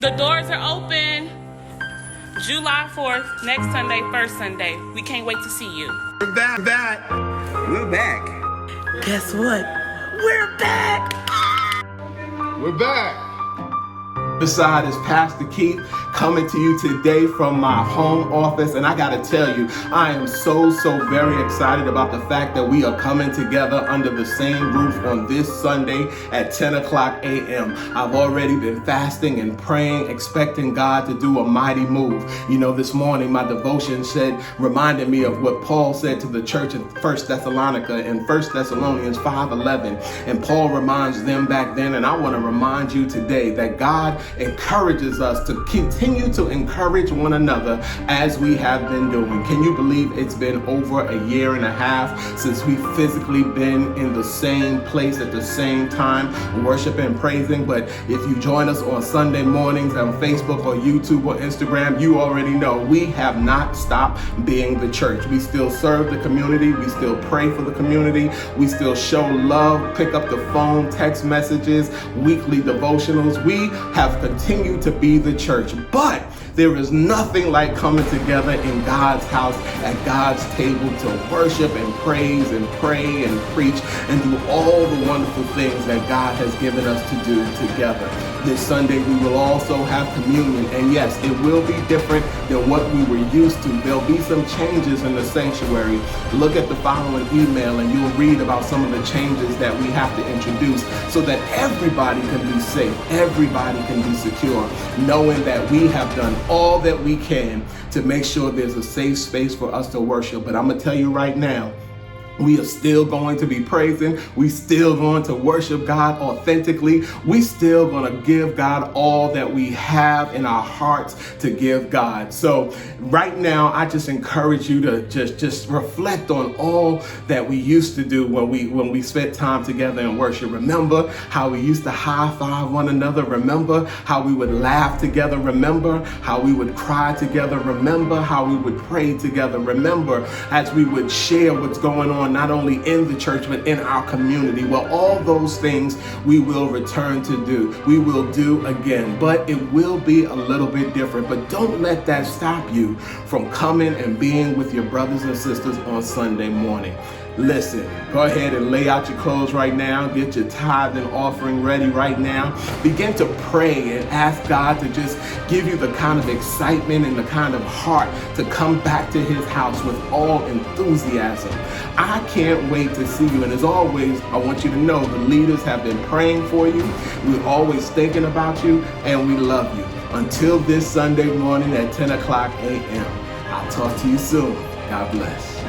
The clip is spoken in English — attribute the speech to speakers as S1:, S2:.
S1: The doors are open July 4th, next Sunday, first Sunday. We can't wait to see you.
S2: We're back.
S3: We're back.
S1: Guess what? We're back.
S2: We're back. This side is Pastor Keith coming to you today from my home office, and I gotta tell you, I am so very excited about the fact that we are coming together under the same roof on this Sunday at 10 o'clock a.m. I've already been fasting and praying, expecting God to do a mighty move. You know, this morning my devotion reminded me of what Paul said to the church in 1 Thessalonica in 1 Thessalonians 5:11, and Paul reminds them back then, and I want to remind you today that God encourages us to continue to encourage one another as we have been doing. Can you believe it's been over a year and a half since we've physically been in the same place at the same time, worshiping and praising? But if you join us on Sunday mornings on Facebook or YouTube or Instagram, you already know we have not stopped being the church. We still serve the community. We still pray for the community. We still show love, pick up the phone, text messages, weekly devotionals. We have continued to be the church, but there is nothing like coming together in God's house at God's table to worship and praise and pray and preach and do all the wonderful things that God has given us to do together. This Sunday we will also have communion, and yes, it will be different than what we were used to. There'll be some changes in the sanctuary. Look at the following email and you'll read about some of the changes that we have to introduce so that everybody can be safe, everybody can be secure, knowing that we have done all that we can to make sure there's a safe space for us to worship. But I'm gonna tell you right now, we are still going to be praising. We still going to worship God authentically. We still going to give God all that we have in our hearts to give God. So right now, I just encourage you to just reflect on all that we used to do when we spent time together in worship. Remember how we used to high five one another. Remember how we would laugh together. Remember how we would cry together. Remember how we would pray together. Remember as we would share what's going on not only in the church, but in our community. Well, all those things we will return to do. We will do again, but it will be a little bit different. But don't let that stop you from coming and being with your brothers and sisters on Sunday morning. Listen, go ahead and lay out your clothes right now. Get your tithe and offering ready right now. Begin to pray and ask God to just give you the kind of excitement and the kind of heart to come back to his house with all enthusiasm. I can't wait to see you. And as always, I want you to know the leaders have been praying for you. We're always thinking about you, and we love you. Until this Sunday morning at 10 o'clock a.m. I'll talk to you soon. God bless.